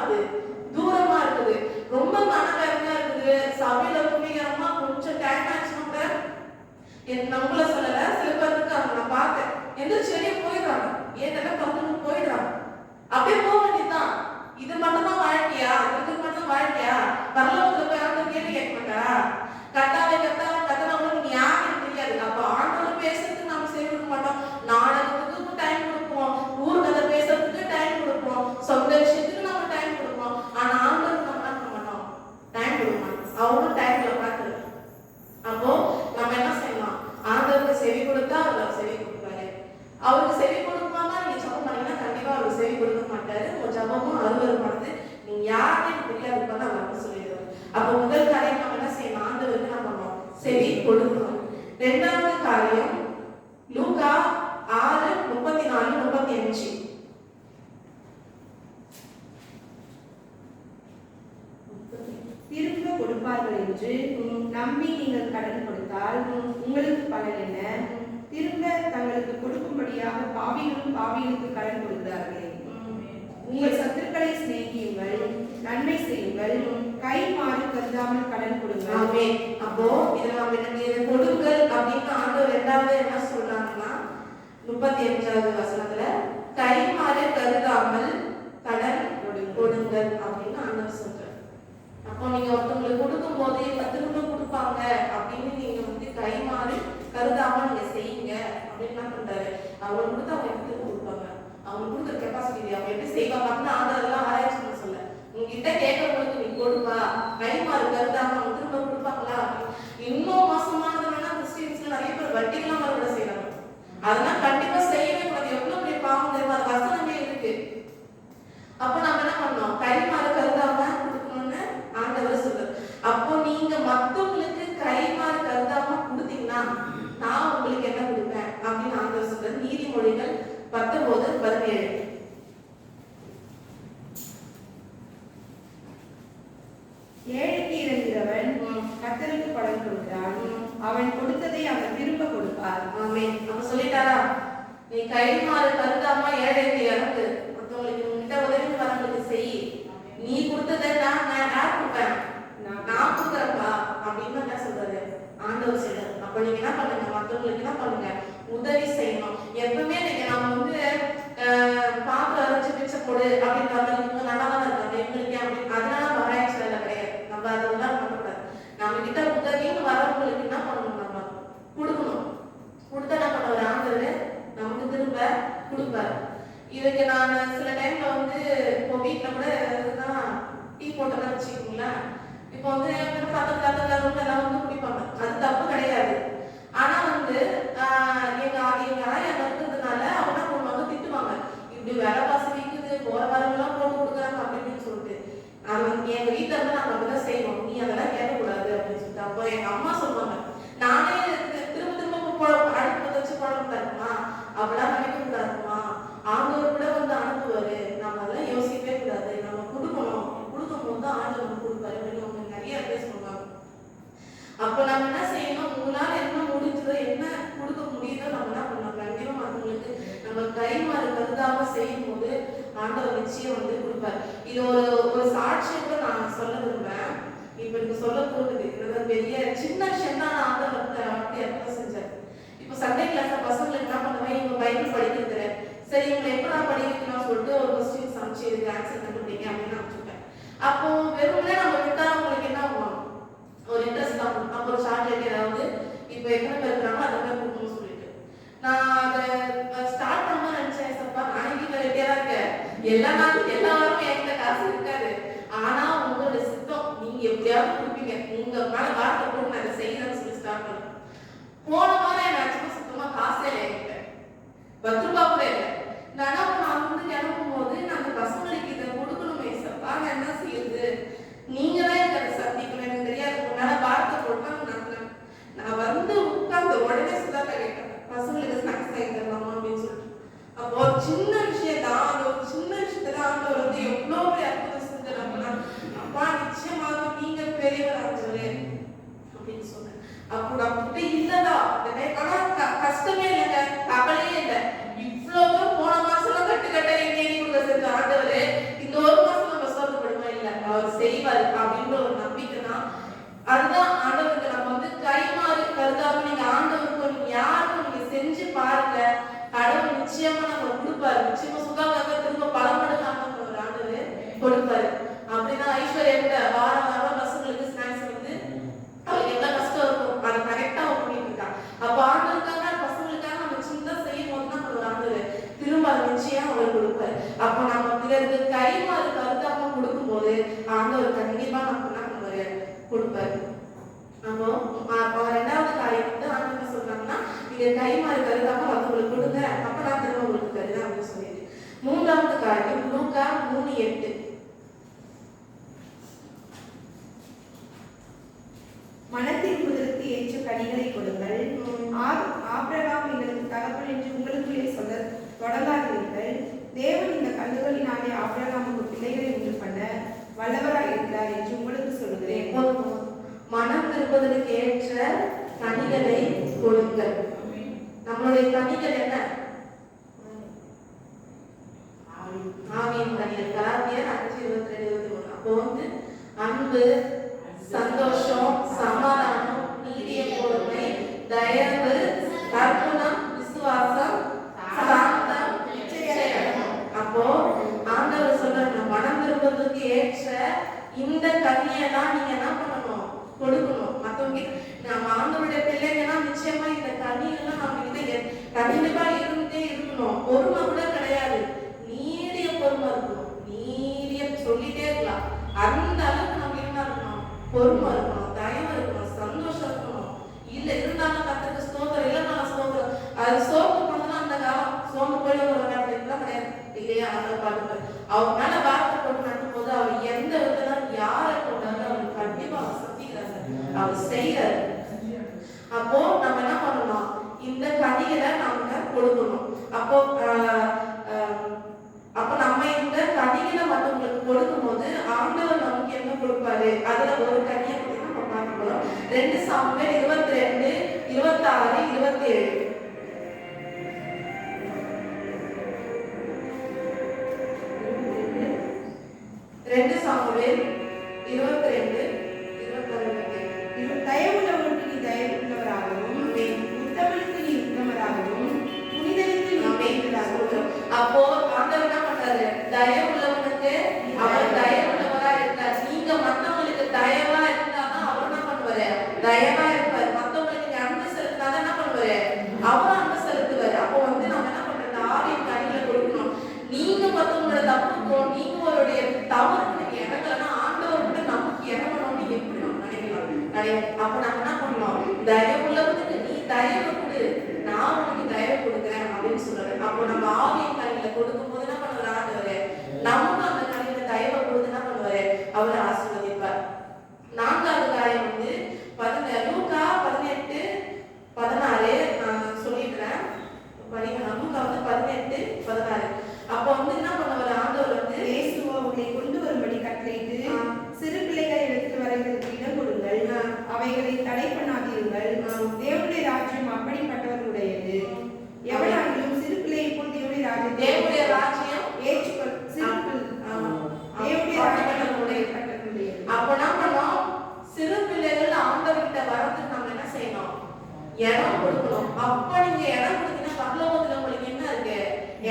அது தூரமா இருக்குது, ரொம்ப மனவேதனையா இருக்குது, சபையில துணிகரமா கொஞ்சம் டைம் ஆச்சுன்னா கூட நம்மள சொல்லல, சில பேருக்கு அவங்க நான் பார்த்தேன் எந்திரிச்சு வெளியே போயிடுறாங்க, ஏன் பக்கத்து போயிடுறாங்க. அப்படியே போக வேண்டியதுதான். இது மட்டும் தான் வாழ்க்கையா? இது மட்டும் தான் வாழ்க்கையா? பரலோகத்துல போய் ஆண்டவர் கேள்வி கேட்க மாட்டா? கத்தாவே கத்தனவங்க நீ யாருன்னு தெரியாது. அப்ப ஆண்டவர் பேசுறதுக்கு நம்ம செவி கொடுக்க மாட்டோம், நாடகத்துக்கு டைம் கொடுப்போம், ஊர் கதை பேசுறதுக்கு டைம் கொடுப்போம், சொந்த விஷயத்துக்கு நம்ம டைம் கொடுப்போம். ஆனா ஆண்டவருக்கு நம்ம என்ன பண்ண மாட்டோம், டைம் கொடுக்க மாட்டோம். அவரும் டைம்ல பார்த்து. அப்போ நம்ம என்ன செய்யலாம், ஆண்டவருக்கு செவி கொடுத்தா அவர் செவி கொடுப்பாரு. அவருக்கு செவி கொடுப்பாம நீங்க ஜபம் பண்ணீங்கன்னா கண்டிப்பா அவருக்கு செவி கொடுக்க மாட்டாரு. உங்க ஜபமும் அருவருமானது. நீங்க யாருன்னு தெரியாது அவர் சொல்லிடுவாரு. அப்போ முதல் காரியம் நம்ம என்ன செய்யணும், ஆண்டவருக்கு நம்ம செவி கொடுக்கணும். இரண்டாவது காரியம் லூக்கா 6:34-35. திரும்ப கொடுப்பார்கள் என்று நம்பி நீங்கள் கடன் கொடுத்தால் உங்களுக்கு பலன் என்ன? திரும்ப தங்களுக்கு கொடுக்கும்படியாக பாவிகளும் பாவிகளுக்கு கடன் கொடுக்கிறார்களே. உங்கள் சத்துருக்களை சிநேகியுங்கள், நன்மை செய்யுங்கள், கை மாறி கருதாமல் கடன் கொடுங்கள். அப்போ இதுல நம்ம என்ன கொடுங்கள் அப்படின்னு ஆண்டவர் இரண்டாவது என்ன சொல்றாங்கன்னா 35வது வசனத்துல கை மாறி கருதாமல் கடன் கொடுங்கள் அப்படின்னு ஆண்டவர் சொல்றாரு. அப்போ நீங்க ஒருத்தவங்களுக்கு கொடுக்கும் போது திரும்ப கொடுப்பாங்க அப்படின்னு நீங்க கை மாறி கருதாம நீங்க செய்யுங்க அப்படின்னு என்ன பண்றாரு, அவங்க கொடுத்து அவங்க எப்படி கொடுப்பாங்க, அவங்க கொடுக்குற கெப்பாசிட்டி அவங்க எப்படி செய்வாங்க அப்படின்னு ஆண்டவரெல்லாம் ஆராய்ச்சி பண்ண சொல்ல. உங்ககிட்ட கேட்கறவங்களுக்கு நீ கொடுப்பா, கை மாறி கருதாம அவங்க திரும்ப கொடுப்பாங்களா? இன்னும் மோசமானதுன்னா கிறிஸ்டியன்ஸ்ல நிறைய பேர் வட்டிக்கெல்லாம் மறுபட செய்யறாங்க. அதெல்லாம் கண்டிப்பா செய்யவே கூடாது. எவ்வளவு பெரிய பாவம் தெரியுமா, அது வசனமே இருக்கு. அப்போ நம்ம என்ன பண்ணோம், கை மாறி கருதாம கொடுக்கணும்னு ஆண்டவர் சொல்றாரு. அப்போ நீங்க மத்தவங்களுக்கு கை மாறி கருதாம கொடுத்தீங்கன்னா நான் உங்களுக்கு என்ன கொடுப்பேன் அப்படின்னு ஆண்டவர் சொல்றாரு. நீதிமொழிகள் 19:17. ஏழைக்கு இறங்குகிறவன் கர்த்தருக்கு பலன் கொடுக்கிறான், அவன் கொடுத்ததை அவன் திரும்ப கொடுப்பார். ஆமென். அவன் சொல்லிட்டாரா, நீ கை மாறி கருதாம ஏழைக்கு இறங்கு, மத்தவங்களுக்கு உங்ககிட்ட உதவி வரவங்களுக்கு செய், நீ கொடுத்ததை நான் யார் கொடுப்பேன், நான் கொடுக்குறப்பா அப்படின்னு என்ன சொல்றாரு ஆண்டவர் சொல்றாரு. அப்ப நீங்க என்ன பண்ணுங்க, மத்தவங்களுக்கு என்ன பண்ணுங்க, உதவி செய்யணும். எப்பவுமே நீங்க நம்ம பாத்திரம் அரைச்சு பிச்சை போடு அப்படின்ற மாதிரி இவங்க நல்லா தான் இருக்காங்க இவங்களுக்கு அப்படின்னு அதனால ஆராய்ச்சி வேலை கிடையாது. நம்ம அதெல்லாம் பண்ணக்கூடாது. நம்ம கிட்ட உதவின்னு வரவங்களுக்கு என்ன பண்ணணும், நம்ம கொடுக்கணும். கொடுத்தா என்ன பண்ணுவாரு ஆண்டவர் நமக்கு திரும்ப கொடுப்பாரு. இதுக்கு நான் சில டைம்ல இப்போ வீட்டுல கூட டீ போட்டதான் வச்சுக்கோங்களேன். இப்போ பக்கத்துல எல்லாம் குடிப்பாங்க, அது தப்பு கிடையாது. ஆனா எங்க ஆயா இருக்கிறதுனால அவங்க பண்ணுவாங்க, திட்டுவாங்க, இப்படி விலைவாசி விற்குது, போற வரவெல்லாம் போட்டு கொடுக்குறாங்க அப்படின்னு சொல்லிட்டு. எங்க வீட்டுல நாங்க அப்படிதான் செய்வோம், நீ அதெல்லாம் கேட்கக்கூடாது அப்படின்னு சொல்லிட்டு. அப்போ எங்க அம்மா சொல்லுவாங்க, நானே திரும்ப திரும்ப அடுப்பு வச்சு குழம்பு தருமா, அப்படிலாம் நினைக்க கூடாதுமா, ஆண்டவர் கூட அனுப்புவாரு, நம்ம அதெல்லாம் யோசிக்கவே கூடாது, நம்ம கொடுக்கணும், கொடுக்கும் போது ஆண்டவர் கொடுப்பாரு அப்படின்னு அவங்க நிறைய பேர் சொல்லுவாங்க. அப்ப நம்ம என்ன செய்யணும், உங்களால என்ன முடிஞ்சதோ என்ன கொடுக்க முடியுதோ நம்ம என்ன பண்ணலாம், கண்டிப்பா மற்றவங்களுக்கு நம்ம கை மாறி கருதாம செய்யும் போது ஆண்டவர் நிச்சயம் கொடுப்பாரு. இது ஒரு சாட்சியை கூட நான் சொல்ல விரும்புறேன். இப்ப எனக்கு சொல்ல தோணுது, பெரிய சின்ன விஷயம் தான் ஆண்டவர் எப்ப செஞ்சாரு. இப்போ சண்டே கிளாஸ்ல பசங்களுக்கு என்ன பண்ணுவேன், இவங்க பைபிள் படிக்கிறது சரி, இவங்களை எப்படா படிக்கணும்னு சொல்லிட்டு ஒரு கொஸ்டின் சமைச்சு இதுக்கு ஆன்சர் கண்டுபிடிங்க அப்படின்னு அனுப்பிச்சுட்டேன். அப்போ வெறும்னே நம்ம விட்டா அவங்களுக்கு என்ன ஆகும், ஒரு இன்ட்ரெஸ்ட் ஆகும். நம்ம ஒரு சாக்லேட் ஏதாவது இப்போ எத்தனை பேர் இருக்கிறாங்களோ அதை மாதிரி கொடுக்கணும்னு சொல்லிட்டு நான் அதை ஸ்டார்ட் பண்ண நினைச்சேன். சப்பா நான் வீட்டில் ரெடியா தான் இருக்கேன், எல்லா நாளும் எல்லா வாரமும் என்கிட்ட காசு இருக்காது, ஆனா உங்களோட சித்தம் நீங்க எப்படியாவது கொடுப்பீங்க, உங்க மேல வார்த்தை போட்டு நான் அதை செய்யறேன்னு சொல்லி ஸ்டார்ட் பண்ணேன். போன வாரம் எனக்கு சுத்தமா காசே இல்லை, என்கிட்ட 10 ரூபாய் கூட இல்லை. நான் கிளம்பும் போது நான் அந்த பசங்களுக்கு இதை கொடுக்கணுமே சப்பா, நான் என்ன செய்யுது, நீங்க தான் எனக்கு அதை சந்திக்கணும், எனக்கு தெரியாது, உன்னால வார்த்தை போட்டா நான் உட்கார்ந்து உடனே சுதாக்கா கேட்டேன், பசங்களுக்கு ஸ்நாக்ஸ் வாங்கி தரலாமா அப்படின்னு சொல்லிட்டு. அப்போ ஒரு சின்ன விஷயம் தான், அந்த ஒரு சின்ன விஷயத்துல ஆண்டவர் எவ்வளவு பெரிய அற்புதம் செஞ்சாரு. அப்பா நிச்சயமாக நீங்க பெரியவர் ஆண்டவரே அப்படின்னு சொன்னேன். அப்போ அப்படி இல்லதா ஆனா கஷ்டமே இல்லைங்க, கவலையே இல்லை. இவ்வளவு போன மாசம் கட்டு கட்ட எங்க செஞ்ச ஆண்டவரு இந்த ஒரு மாசம் நம்ம சொல்ல அதுதான் ஆண்டவருக்கு நம்ம வந்து கைமாறு கருதாம நீங்க ஆண்டவருக்கு நீங்க யாருக்கும் நீங்க செஞ்சு பாருங்க, கடவுள் நிச்சயமா நம்ம கொடுப்பாரு. நிச்சயமா சுகாதார திரும்ப பல மடங்கு ஆண்டவர் ஆண்டவர் கொடுப்பாரு. அப்படிதான் ஐஸ்வர்யா கூட வாரம் வாரம் பசங்களுக்கு ஸ்நாக்ஸ் வந்து அவளுக்கு என்ன கஷ்டம் இருக்கும் அதை கரெக்டா பண்ணிட்டு இருக்கா. அப்ப ஆண்டவருக்காக பசங்களுக்காக நம்ம சின்னதா செய்யும் போது தான் ஒரு ஆண்டவர் திரும்ப அதை நிச்சயம் அவர் கொடுப்பாரு. அப்ப நம்ம பிறருக்கு கைமாறு கருதாம கொடுக்கும் போது ஆண்டவர் கண்டிப்பா நம்ம என்ன பண்ணுவாரு கொடுப்பாரு. அப்போ ரெண்டாவது காரியம் வந்து ஆண்டவர் என்ன சொல்றாங்கன்னா, நீங்க கைமாறு கருதாம மற்றவங்களுக்கு கொடுங்க, அப்ப நான் திரும்ப உங்களுக்கு தருவேன் அப்படின்னு சொல்லிட்டு. மூன்றாவது காரியம் லூக்கா 3:8. மனத்திரும்புதலுக்கு ஏற்ற கனிகளை கொடுங்கள். ஆபிரகாம் எங்களுக்கு தகப்பன் என்று உங்களுக்குள்ளே சொல்ல தொடங்காதீர்கள். தேவன் இந்த கல்லுகளினாலே ஆபிரகாமுக்கு பிள்ளைகளை உண்டு பண்ண வல்லவராய் இருக்கிறார் என்று உங்களுக்கு சொல்லுகிறேன். மனம் திரும்புதலுக்கு ஏற்ற கனிகளை கொடுங்கள். நம்மளுடைய கனிகள் என்ன? ஆவியின் கனிகள். கலாத்தியர் 5:22-23. அப்போ வந்து அன்பு, சந்தோஷம், சமாதானம், நீடிய பொறுமை, தயவு, அர்ப்பணம், விசுவாசம், சாந்தம், நிச்சயம். அப்போ ஆண்டவர் சொல்றாங்க, மனம் திரும்புவதற்கு ஏற்ற இந்த கனியெல்லாம் நீங்க என்ன பண்ணணும்? கொடுக்கணும். மற்றவங்க நம்ம ஆண்டவருடைய பிள்ளைங்கன்னா நிச்சயமா இந்த கனியெல்லாம் நம்ம கிட்ட கண்டிப்பா இருந்துட்டே இருக்கணும். பொறுமை கூட கிடையாது, நீடிய பொறுமை இருக்கணும். நீடிய சொல்லிட்டே இருக்கலாம். அந்த அளவுக்கு நம்ம என்ன இருக்கணும்? பொறுமை இருக்கணும், தயவு இருக்கணும், சந்தோஷம் இருக்கணும். இல்ல இருந்தாலும் கத்துக்கு ஸ்தோத்திரம், இல்லைன்னா ஸ்தோத்திரம். அது சோப்பு போனதுன்னா அந்த காலம் சோம்பு போயில ஒரு நேரத்துலாம் கிடையாது இல்லையா? அந்த பாட்டு அவர் மேல வார்த்தை போட்டு நட்டும் போது அவர் எந்த விதத்துல யாரை போட்டாலும் அவர் கண்டிப்பா அவர் சத்திக்கிறாரு, அவர் செய்யறாரு. அப்போ நம்ம என்ன பண்ணணும்? இந்த கனிகளை நாம கொடுக்கணும். அப்போ நம்ம இந்த கனிகளை மற்றவங்களுக்கு கொடுக்கும் போது ஆண்டவர் நமக்கு என்ன கொடுப்பாரு? அதுல ஒரு கனியை பத்தி நம்ம பார்க்க போறோம். 2 சாமுவேல் 22, 26, 27. 2 சாமுவேல் 22, 26. தயவுள்ளவனுக்கு நீ தயவுள்ளவராகவும், உத்தமனுக்கு நீ உத்தமராகவும், புனிதனுக்கு நீ புனிதராகவும். அப்போ ஆண்டவர் என்ன பண்றாரு? தயவுள்ளவனுக்கு அவர் தயவுள்ளவரா இருக்கார். நீங்க மத்தவங்களுக்கு தயவா இருந்தாதான் அவர் என்ன பண்ணுவாரு? தயவா இருப்பாரு. மத்தவங்களுக்கு நீங்க அன்பு செலுத்தினாதான் என்ன பண்ணுவாரு? அவர் அன்பு செலுத்துவாரு. அப்போ வந்து நம்ம என்ன பண்றது? ஆவியின் கனிகளை கொடுக்கணும். நீங்க மத்தவங்களோட தப்புக்கும் நீங்களுடைய தவறுக்கு நீங்க இறங்கலன்னா ஆண்டவர் கூட நமக்கு இறங்கணும்னு எப்படி நம்ம நினைக்கலாம்? கிடையாது. அப்ப நம்ம என்ன பண்ணணும்? தயவுள்ளவனுக்கு நீ தயவு கொடு, நான் உனக்கு தயவு கொடுக்குறேன் அப்படின்னு சொல்றாரு. அப்போ நம்ம ஆவியின் கனிகளை கொடுக்கும் போது என்ன பண்ணுவாரு? ஆண்டவர் நமக்கு அந்த கனிகளை தயவை கொடுத்து என்ன பண்ணுவாரு? அவர் ஆசீர்வதிப்பார். நான்காவது காரியம் வந்து லூக்கா 18, 16 நான் சொல்லிடுறேன். லூக்கா வந்து 18, 16. அப்போ வந்து என்ன பண்ணுவாரு? ஆண்டவர் வந்து இயேசுவோ உங்களை கொண்டு வரும்படி கட்டளையிட்டு சிறு பிள்ளைகளை எடுத்து வரைகளுக்கு இடம் கொடுங்கள், அவைகளை தடை பண்ணாதீர்கள். தேவனுடைய ராஜ்யம் அப்படிப்பட்டவர்களுடையது. எவனாகிலும் சிறு பிள்ளையை போல் தேவனுடைய ராஜ்யம் ஏற்றுக்கொள். தேவனுடைய ராஜ்யம். அப்ப என்ன பண்ணோம்? சிறு பிள்ளைகள் ஆண்டவர்கிட்ட வரதுக்கு நம்ம என்ன செய்யணும்? இடம் கொடுக்கணும். அப்ப நீங்க இடம் கொடுத்தீங்கன்னா பரலோகத்துல உங்களுக்கு என்ன இருக்கு?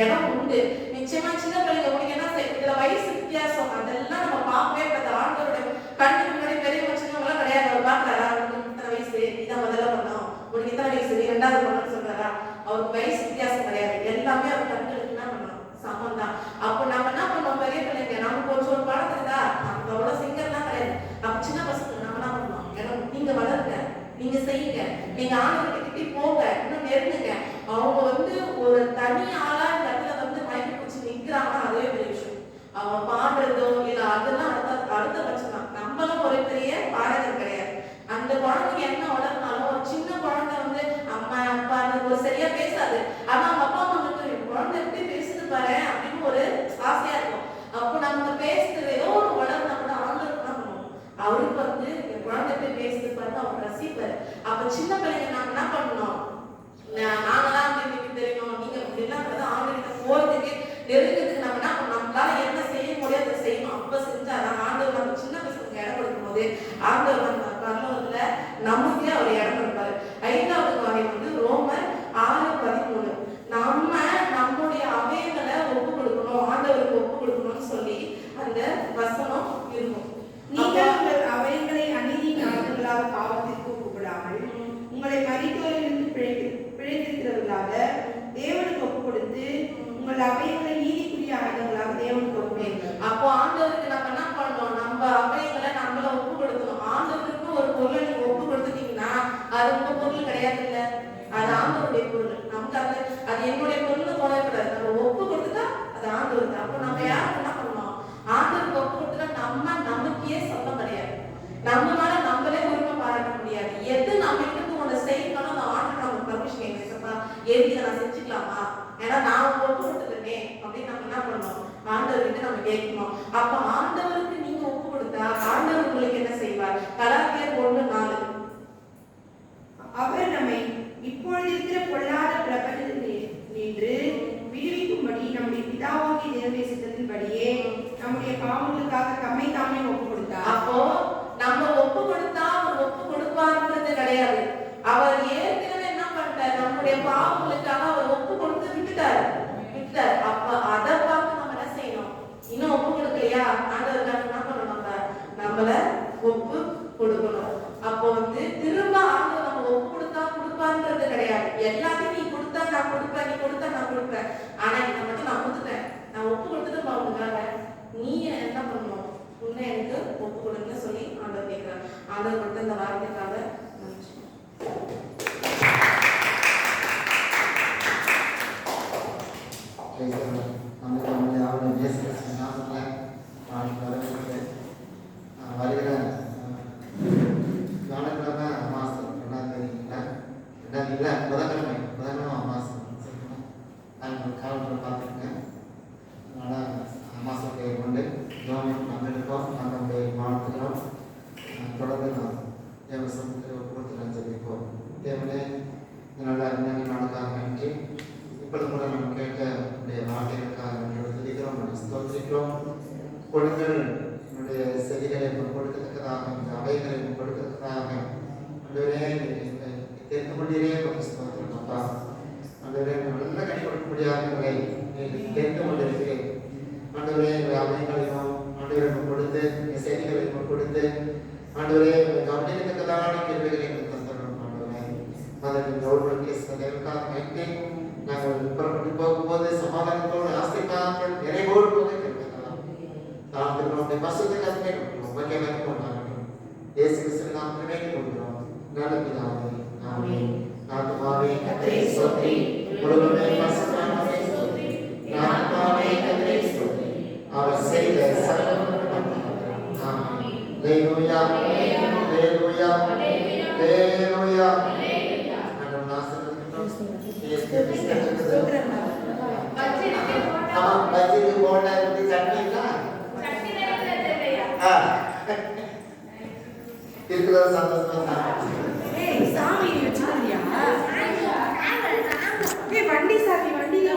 இடம் உண்டு. நிச்சயமா சின்ன பிள்ளைங்க உங்களுக்கு என்ன செய்யும்? இதுல வயசு வித்தியாசம் அதெல்லாம் நம்ம பார்க்கவே கூடாது. ஆண்டவருடைய கண்ணுக்கு முன்னாடி பெரியவங்க சின்னவங்களாம் கிடையாது. அவர் பார்க்கறாரா? உங்களுக்கு இத்தனை வயசு, இதான் முதல்ல பண்ணோம், உங்களுக்கு இத்தனை வயசு, நீ 2வது பண்ணணும்னு சொல்றாரா? அவருக்கு வயசு வித்தியாசம் கிடையாது. எல்லாமே அவர் கண்களுக்கு என்ன பண்ணணும்? சமம் தான். அப்போ நம்ம என்ன பண்ணோம்? பெரிய பிள்ளைங்க நமக்கு கொஞ்சம் ஒரு படம் இருக்குதா? நமக்கு அவ்வளவு சிங்கர்லாம் கிடையாது. அப்ப சின்ன பசங்க நம்ம என்ன பண்ணணும்? ஏன்னா நீங்க வளருங்க, நீங்க செய்யுங்க, நீங்க ஆண்டவர்கிட்ட கிட்டி போங்க, இன்னும் நெருங்குங்க. அவங்க வந்து ஒரு தனி ஆளா இந்த இடத்துல வந்து மயக்கி பிடிச்சி நிக்கிறாங்கன்னா அதே பெரிய விஷயம். அவங்க பாடுறதோ இல்ல அதெல்லாம் அடுத்த பட்சம் தான். நம்மளும் ஒரு பெரிய பாடகர் கிடையாது. அந்த குழந்தைக்கு என்ன வளர்ந்தாலும் ஒரு சின்ன குழந்தை வந்து அம்மா அப்பா ஒரு சரியா பேசாது. ஆனா அவங்க அப்பா அம்மா வந்து குழந்தை எப்படி பேசுது பாரு அப்படின்னு ஒரு ஆசையா இருக்கும். அப்போ நமக்கு பேசுறது ஏதோ ஒரு வளர்ந்தா கூட ஆண்டவருக்கு தான் பண்ணுவோம். அவருக்கு வந்து என் குழந்தை எப்படி பேசுது பாருங்க, அவர் ரசிப்பாரு. அப்ப சின்ன பிள்ளைங்க நாங்க என்ன பண்ணணும்? நாங்கதான் வந்து தெரியணும், நீங்க அப்படிலாம் ஆண்டவர்கிட்ட போறதுக்கு நெருங்கிறதுக்கு நம்ம என்ன பண்ணணும்? நம்மளால என்ன செய்ய முடியாது செய்யணும். அப்ப செஞ்சாதான் ஆண்டவர் நம்ம சின்ன பசங்களுக்கு இடம் கொடுக்கும் போது ஆண்டவர் நம்ம ஆண்டவர்கிட்ட நம்ம கேட்கணும். அப்ப ஆண்டவருக்கு நீங்க ஒப்பு கொடுத்தா ஆண்டவர் உங்களுக்கு என்ன செய்வார்? கலாத்தியர் 1:4. அவர் நம்மை இப்பொழுது இருக்கிற பொல்லாத பிரபஞ்சத்தில் நின்று விடுவிக்கும்படி நம்முடைய பிதாவாகிய தேவனுடைய சித்தத்தின்படியே நம்முடைய பாவங்களுக்காக தம்மை தாமே ஒப்பு கொடுத்தார். அப்போ நம்ம ஒப்பு கொடுத்தா அவர் ஒப்பு கொடுப்பார்ன்றது கிடையாது. அவர் ஏற்கனவே என்ன பண்ணிட்டார்? நம்முடைய பாவங்களுக்காக அவர் ஒப்பு கொடுத்து விட்டுட்டார். அப்ப அதை பார்த்து நம்ம என்ன செய்யணும்? இன்னும் ஒப்பு கொடுக்கலையா? ஆண்டவருக்காக என்ன பண்ணணும்? நம்மள ஒப்பு கொடுக்கணும். அப்போ திரும்ப ஆண்டவர் நம்ம ஒப்பு கொடுத்தா கொடுப்பான்றது கிடையாது. எல்லாத்தையும் நீ கொடுத்தா நான் கொடுப்பேன், நீ கொடுத்தா நான் கொடுப்பேன். ஆனா இதை மட்டும் நான் கொடுத்துட்டேன், நான் ஒப்பு கொடுத்துட்டு பாவுக்காக நீ என்ன பண்ணணும்? உன்னை எனக்கு ஒப்பு கொடுன்னு சொல்லி ஆண்டவர் கேட்கிறார். ஆண்டவர் கொடுத்த இந்த வார்த்தைக்காக நன்றி. வருகிற வியாழக்கிழமை அமாவாசை 2ஆம் தேதி புதன்கிழமை அமாவாசை நான் காலத்தில் பார்த்துருக்கேன். அதனால் அமாவாசை கொண்டு கவர்மெண்ட் நம்ம இருக்கோம், நம்மளுடைய வாழ்த்துக்கிறோம். தொடர்ந்து நான் தேவ சமூகத்தில் கொடுத்து நான் சொல்லிப்போம். தேவனே நல்ல அருமையான நாளுக்காக நன்றி. இப்பொழுது கூட நம்ம கேட்ட என்னுடைய வார்த்தைகளுக்காக சொல்லிக்கிறோம், நம்ம ஸ்தோத்திரிக்கிறோம். கொடுங்கள் என்னுடைய செடிகளை கொடுக்கத்தக்கதாக, இந்த அவைகளை கொடுக்கத்தக்கதாக தெரிந்து கொண்டீரே ஸ்தோத்திரம் அப்பா. ஆண்டவரே நல்ல கனி கொடுக்க முடியாதவர்களை தெரிந்து கொண்டிருக்கிறேன். ஆண்டவரே அவைகளையும் ஆண்டவரை கொடுத்து செய்திகளையும் கொடுத்து ஆண்டவரே கவனிக்கத்தக்கதான கேள்விகளை தந்துடணும். ஆண்டவரே அதற்கு ஒருவருக்காக நன்றி. நாங்கள் புறப்பட்டு போகும்போது சமாதானத்தோடு ஆசைக்காக நிறைவோடு போக கேட்கலாம். தாழ்த்துக்கிறோம், பசுத்துக்காக உபயோகம் கொண்டாடணும். இயேசு கிறிஸ்துவின் நாமத்திலே கொள்கிறோம். நல்ல பிதாவே, ஆமென். ஆத்துமாவே கர்த்தரை ஸ்தோத்திரி, முழுவதுமே பரிசுத்தமானவரே ஸ்தோத்திரி. ஆத்துமாவே கர்த்தரை ஸ்தோத்திரி, அவர் செய்த சகல நன்மைகளுக்காக. ஆமென். ஹல்லேலூயா, ஹல்லேலூயா, ஹல்லேலூயா. ஆண்டவரே ஆசீர்வதிக்கட்டும். இயேசு கிறிஸ்துவின் பஜ்ஜி போண்டா இருக்கு, சட்னி இருக்கா? இருக்கிறது சந்தோஷமா. சாமி வச்சுக்கிறியா? வண்டி சாமி வண்டியில